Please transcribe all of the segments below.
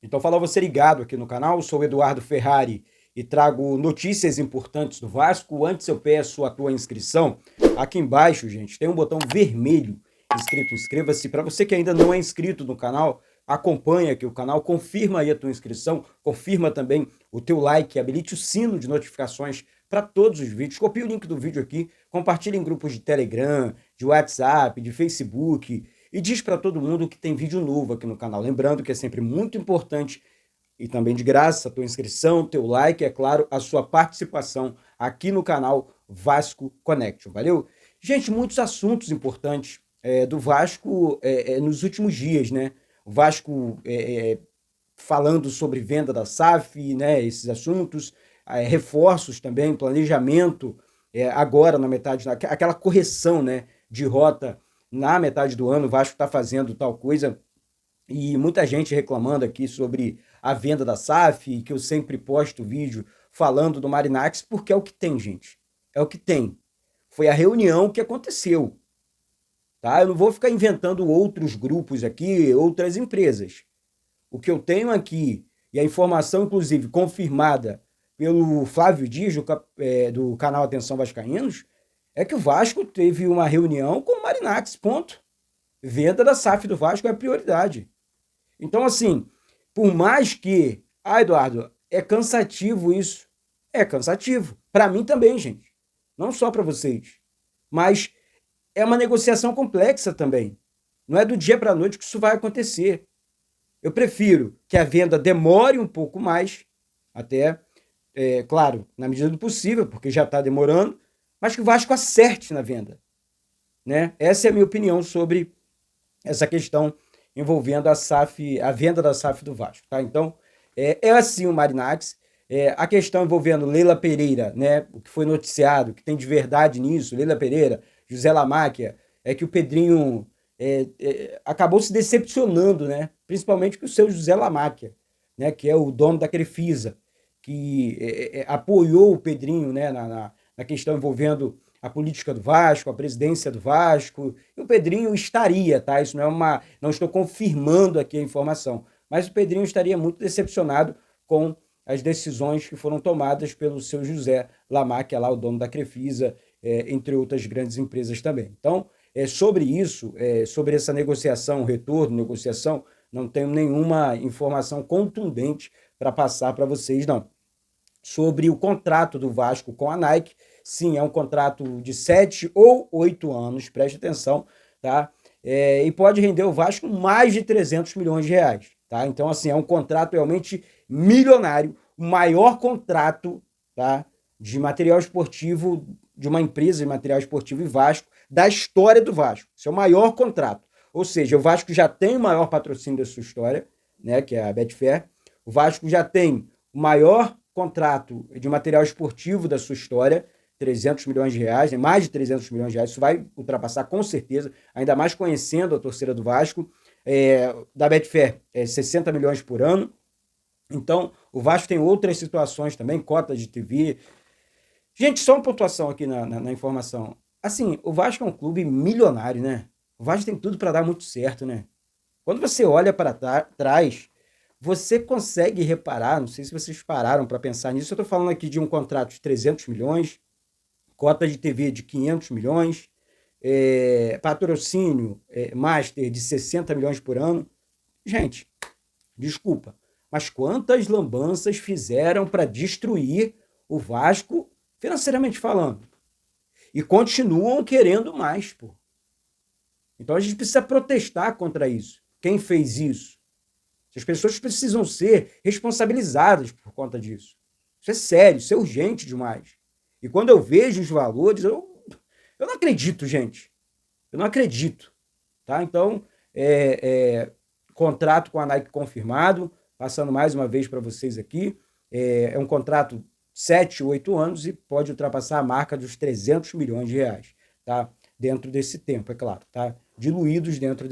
Então, fala você ligado aqui no canal, sou o Eduardo Ferrari e trago notícias importantes do Vasco. Antes eu peço a tua inscrição. Aqui embaixo, gente, tem um botão vermelho escrito inscreva-se. Para você que ainda não é inscrito no canal, acompanha aqui o canal, confirma aí a tua inscrição, confirma também o teu like, habilite o sino de notificações para todos os vídeos. Copie o link do vídeo aqui, compartilhe em grupos de Telegram, de WhatsApp, de Facebook e diz para todo mundo que tem vídeo novo aqui no canal. Lembrando que é sempre muito importante e também de graça a tua inscrição, teu like, é claro, a sua participação aqui no canal Vasco Connection. Valeu? Gente, muitos assuntos importantes do Vasco nos últimos dias, né? O Vasco falando sobre venda da SAF, né? Esses assuntos, reforços também, planejamento agora na metade, aquela correção, né? De rota na metade do ano, o Vasco está fazendo tal coisa e muita gente reclamando aqui sobre a venda da SAF, que eu sempre posto vídeo falando do Marinax, porque é o que tem, gente. É o que tem. Foi a reunião que aconteceu, tá? Eu não vou ficar inventando outros grupos aqui, outras empresas. O que eu tenho aqui, e a informação, inclusive, confirmada pelo Flávio Dias, do canal Atenção Vascaínos, é que o Vasco teve uma reunião com o Marinax, ponto. Venda da SAF do Vasco é a prioridade. Então, assim, por mais que. Ah, Eduardo, é cansativo isso. É cansativo. Para mim também, gente. Não só para vocês. Mas é uma negociação complexa também. Não é do dia para a noite que isso vai acontecer. Eu prefiro que a venda demore um pouco mais, até, claro, na medida do possível, porque já está demorando, mas que o Vasco acerte na venda. Né? Essa é a minha opinião sobre essa questão envolvendo a SAF, a venda da SAF do Vasco, tá? Então, é assim o Marinax. A questão envolvendo Leila Pereira, né? O que foi noticiado, que tem de verdade nisso, Leila Pereira, José Lamáquia, é que o Pedrinho acabou se decepcionando, né? Principalmente com o seu José Lamáquia, né? Que é o dono da Crefisa, que apoiou o Pedrinho, né? Na questão envolvendo a política do Vasco, a presidência do Vasco, e o Pedrinho estaria, tá? Isso não é uma. Não estou confirmando aqui a informação, mas o Pedrinho estaria muito decepcionado com as decisões que foram tomadas pelo seu José Lamar, que é lá o dono da Crefisa, entre outras grandes empresas também. Então, sobre isso, sobre essa negociação, retorno, negociação, não tenho nenhuma informação contundente para passar para vocês, não. Sobre o contrato do Vasco com a Nike, sim, é um contrato de 7 ou 8 anos, preste atenção, tá? E pode render o Vasco mais de 300 milhões de reais, tá? Então, assim, é um contrato realmente milionário, o maior contrato, tá? De material esportivo, de uma empresa de material esportivo e Vasco, da história do Vasco. Esse é o maior contrato. Ou seja, o Vasco já tem o maior patrocínio da sua história, né? Que é a Betfair. O Vasco já tem o maior contrato de material esportivo da sua história, 300 milhões de reais, né? Mais de 300 milhões de reais, isso vai ultrapassar com certeza, ainda mais conhecendo a torcida do Vasco, da Betfair, 60 milhões por ano. Então, o Vasco tem outras situações também, cotas de TV. Gente, só uma pontuação aqui na informação. Assim, o Vasco é um clube milionário, né? O Vasco tem tudo para dar muito certo, né? Quando você olha para trás, você consegue reparar, não sei se vocês pararam para pensar nisso, eu estou falando aqui de um contrato de 300 milhões, cota de TV de 500 milhões, patrocínio master de 60 milhões por ano. Gente, desculpa, mas quantas lambanças fizeram para destruir o Vasco financeiramente falando? E continuam querendo mais, pô. Então a gente precisa protestar contra isso. Quem fez isso? As pessoas precisam ser responsabilizadas por conta disso. Isso é sério, isso é urgente demais. E quando eu vejo os valores, eu não acredito, gente. Eu não acredito. Tá? Então, contrato com a Nike confirmado, passando mais uma vez para vocês aqui. É um contrato 7, 8 anos e pode ultrapassar a marca dos 300 milhões de reais. Tá? Dentro desse tempo, é claro. Tá? Diluídos dentro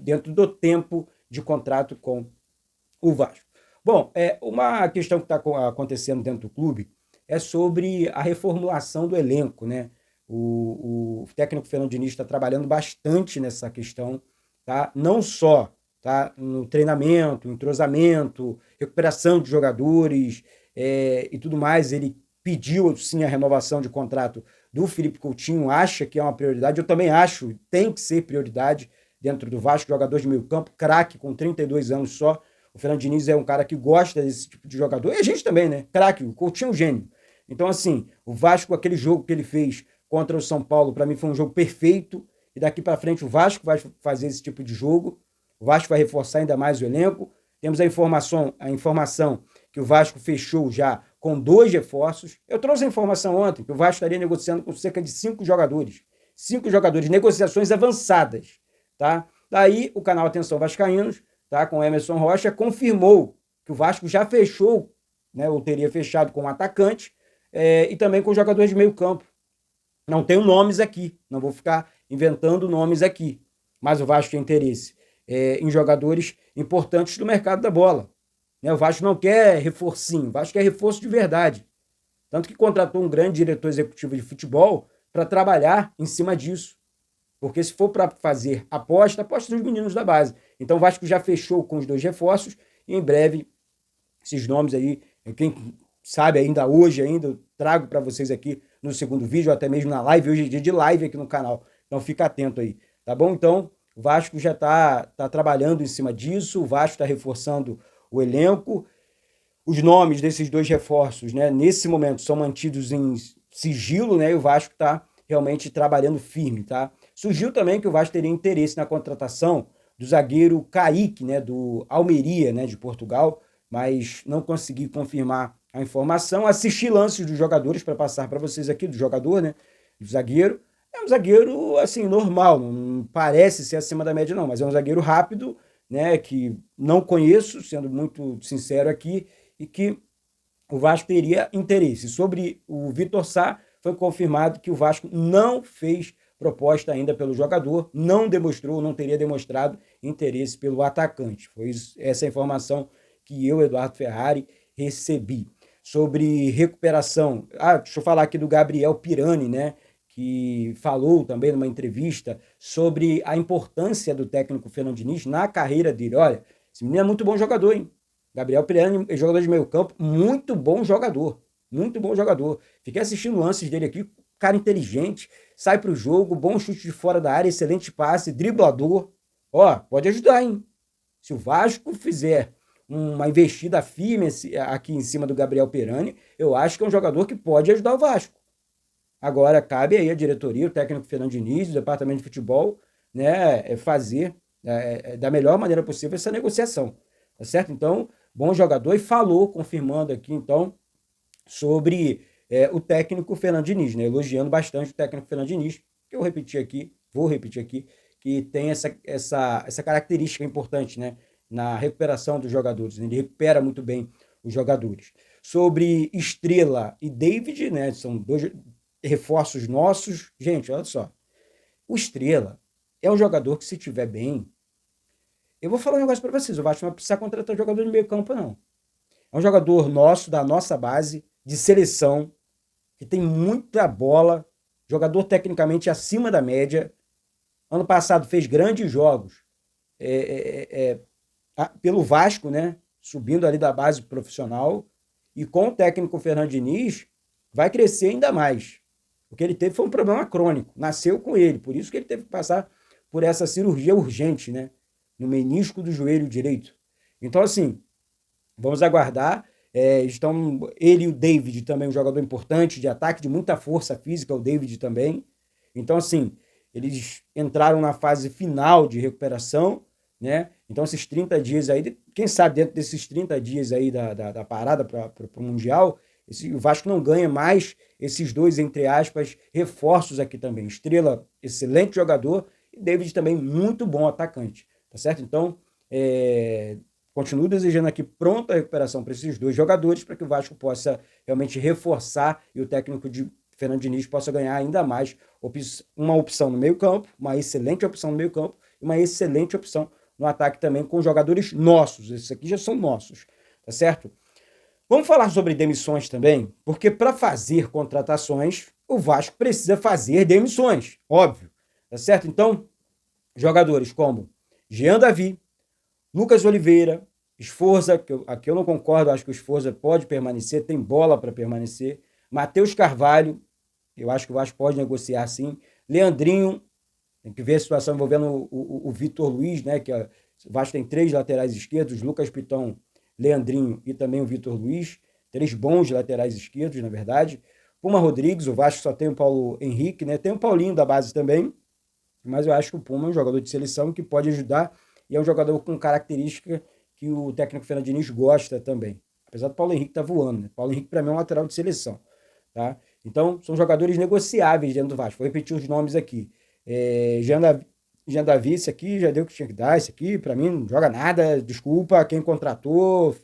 dentro do tempo de contrato com o Vasco. Bom, uma questão que está acontecendo dentro do clube é sobre a reformulação do elenco, né? O técnico Fernando Diniz está trabalhando bastante nessa questão, tá? Não só tá? No treinamento, entrosamento, recuperação de jogadores e tudo mais. Ele pediu, sim, a renovação de contrato do Felipe Coutinho, acha que é uma prioridade. Eu também acho, tem que ser prioridade dentro do Vasco, jogador de meio campo, craque, com 32 anos só. O Fernando Diniz é um cara que gosta desse tipo de jogador. E a gente também, né? Craque, o Coutinho é um gênio. Então, assim, o Vasco, aquele jogo que ele fez contra o São Paulo, para mim foi um jogo perfeito. E daqui para frente o Vasco vai fazer esse tipo de jogo. O Vasco vai reforçar ainda mais o elenco. Temos a informação que o Vasco fechou já com 2 reforços. Eu trouxe a informação ontem que o Vasco estaria negociando com cerca de 5 jogadores. 5 jogadores, negociações avançadas, tá? Daí o canal Atenção Vascaínos, tá, com Emerson Rocha, confirmou que o Vasco já fechou, né, ou teria fechado com um atacante e também com jogadores de meio campo. Não tenho nomes aqui, não vou ficar inventando nomes aqui, mas o Vasco tem interesse em jogadores importantes do mercado da bola. O Vasco não quer reforcinho, o Vasco quer reforço de verdade. Tanto que contratou um grande diretor executivo de futebol para trabalhar em cima disso. Porque se for para fazer aposta dos meninos da base. Então o Vasco já fechou com os 2 reforços e em breve esses nomes aí, quem sabe ainda hoje, eu trago para vocês aqui no segundo vídeo, ou até mesmo na live. Hoje é dia de live aqui no canal, então fica atento aí, tá bom? Então o Vasco já tá trabalhando em cima disso, o Vasco está reforçando o elenco. Os nomes desses 2 reforços, né, nesse momento são mantidos em sigilo, né, e o Vasco está realmente trabalhando firme, tá? Surgiu também que o Vasco teria interesse na contratação do zagueiro Kaique, né, do Almeria, né, de Portugal, mas não consegui confirmar a informação. Assisti lances dos jogadores para passar para vocês aqui, do jogador, né, do zagueiro. É um zagueiro, assim, normal, não parece ser acima da média não, mas é um zagueiro rápido, né, que não conheço, sendo muito sincero aqui, e que o Vasco teria interesse. Sobre o Vitor Sá, foi confirmado que o Vasco não fez proposta ainda pelo jogador, não teria demonstrado interesse pelo atacante. Foi essa informação que eu, Eduardo Ferrari, recebi. Sobre recuperação, deixa eu falar aqui do Gabriel Pirani, né, que falou também numa entrevista sobre a importância do técnico Fernando Diniz na carreira dele. Olha, esse menino é muito bom jogador, hein? Gabriel Pirani é jogador de meio campo, muito bom jogador. Muito bom jogador. Fiquei assistindo lances dele aqui, cara inteligente, sai pro jogo, bom chute de fora da área, excelente passe, driblador. Pode ajudar, hein? Se o Vasco fizer uma investida firme aqui em cima do Gabriel Pirani, eu acho que é um jogador que pode ajudar o Vasco. Agora, cabe aí a diretoria, o técnico Fernando Diniz, o departamento de futebol, né, fazer da melhor maneira possível essa negociação. Tá certo? Então, bom jogador, e falou, confirmando aqui, então, sobre o técnico Fernando Diniz, né? Elogiando bastante o técnico Fernando Diniz, que vou repetir aqui, que tem essa característica importante, né, na recuperação dos jogadores, né? Ele recupera muito bem os jogadores. Sobre Estrela e David, né, são 2 reforços nossos. Gente, olha só, o Estrela é um jogador que, se tiver bem, eu vou falar um negócio para vocês, o Vasco não vai precisar contratar um jogador de meio campo, não. É um jogador nosso, da nossa base, de seleção, que tem muita bola, jogador tecnicamente acima da média. Ano passado fez grandes jogos pelo Vasco, né? Subindo ali da base profissional. E com o técnico Fernando Diniz, vai crescer ainda mais. O que ele teve foi um problema crônico, nasceu com ele, por isso que ele teve que passar por essa cirurgia urgente, né? No menisco do joelho direito. Então, assim, vamos aguardar. Estão ele e o David também, um jogador importante de ataque, de muita força física, o David também. Então, assim, eles entraram na fase final de recuperação, né? Então, esses 30 dias aí, quem sabe dentro desses 30 dias aí da parada para o Mundial, o Vasco não ganha mais esses 2, entre aspas, reforços aqui também. Estrela, excelente jogador, e David também muito bom atacante, tá certo? Então, continuo desejando aqui pronta recuperação para esses 2 jogadores, para que o Vasco possa realmente reforçar e o técnico de Fernando Diniz possa ganhar ainda mais uma opção no meio campo, uma excelente opção no meio campo e uma excelente opção no ataque também, com jogadores nossos. Esses aqui já são nossos, tá certo? Vamos falar sobre demissões também, porque para fazer contratações, o Vasco precisa fazer demissões, óbvio, tá certo? Então, jogadores como Jean Davi, Lucas Oliveira, Sforza, aqui eu não concordo, acho que o Sforza pode permanecer, tem bola para permanecer. Matheus Carvalho, eu acho que o Vasco pode negociar sim. Leandrinho, tem que ver a situação envolvendo o Vitor Luiz, né? Que o Vasco tem 3 laterais esquerdos, Lucas Piton, Leandrinho e também o Vitor Luiz. 3 bons laterais esquerdos, na verdade. Puma Rodrigues, o Vasco só tem o Paulo Henrique, né? Tem o Paulinho da base também, mas eu acho que o Puma é um jogador de seleção que pode ajudar e é um jogador com característica que o técnico Fernando Diniz gosta também. Apesar do Paulo Henrique estar voando, né? Paulo Henrique, para mim, é um lateral de seleção. Tá? Então, são jogadores negociáveis dentro do Vasco. Vou repetir os nomes aqui. Jean Davi, esse aqui já deu o que tinha que dar. Esse aqui, para mim, não joga nada. Desculpa, quem contratou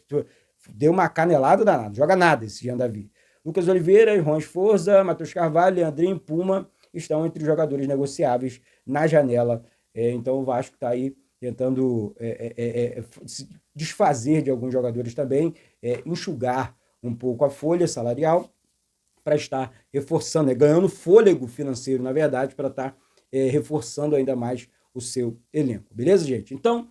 deu uma canelada danada. Joga nada esse Jean Davi. Lucas Oliveira, Juan Forza, Matheus Carvalho, Leandrinho, Puma estão entre os jogadores negociáveis na janela. Então, o Vasco está aí tentando se desfazer de alguns jogadores também, enxugar um pouco a folha salarial para estar reforçando, ganhando fôlego financeiro, na verdade, para estar reforçando ainda mais o seu elenco. Beleza, gente? Então,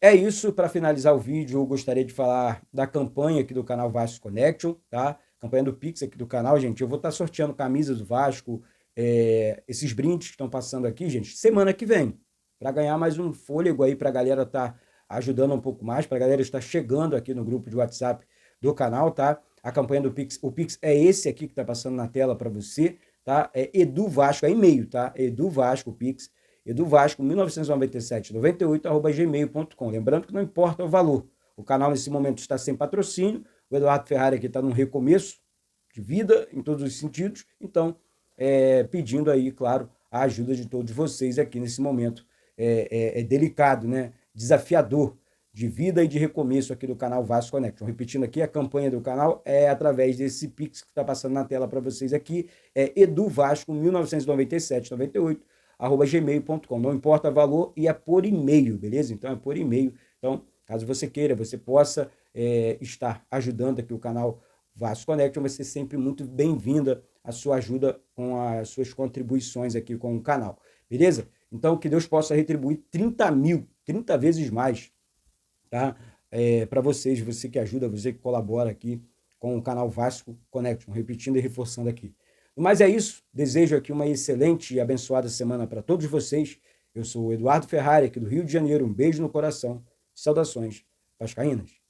é isso. Para finalizar o vídeo, eu gostaria de falar da campanha aqui do canal Vasco Connection, tá? Campanha do Pix aqui do canal, gente. Eu vou estar sorteando camisas do Vasco, esses brindes que estão passando aqui, gente, semana que vem, para ganhar mais um fôlego aí para a galera estar ajudando um pouco mais, para a galera estar chegando aqui no grupo de WhatsApp do canal, tá? A campanha do Pix, o Pix é esse aqui que tá passando na tela para você, tá? É Edu Vasco, é e-mail, tá? Edu Vasco, Pix, Edu Vasco, 1997-98, @gmail.com. Lembrando que não importa o valor. O canal nesse momento está sem patrocínio, o Eduardo Ferrari aqui está num recomeço de vida, em todos os sentidos, então, pedindo aí, claro, a ajuda de todos vocês aqui nesse momento delicado, né? Desafiador de vida e de recomeço aqui do canal Vasco Connection. Repetindo aqui, a campanha do canal é através desse Pix que está passando na tela para vocês aqui, é eduvasco, 1997-98, @gmail.com. Não importa o valor e é por e-mail, beleza? Então é por e-mail. Então, caso você queira, você possa estar ajudando aqui o canal Vasco Connection, vai ser sempre muito bem-vinda a sua ajuda com as suas contribuições aqui com o canal, beleza? Então, que Deus possa retribuir 30 mil, 30 vezes mais, tá? Para vocês, você que ajuda, você que colabora aqui com o canal Vasco Connection, repetindo e reforçando aqui. Mas é isso, desejo aqui uma excelente e abençoada semana para todos vocês. Eu sou o Eduardo Ferrari, aqui do Rio de Janeiro, um beijo no coração, saudações vascaínas.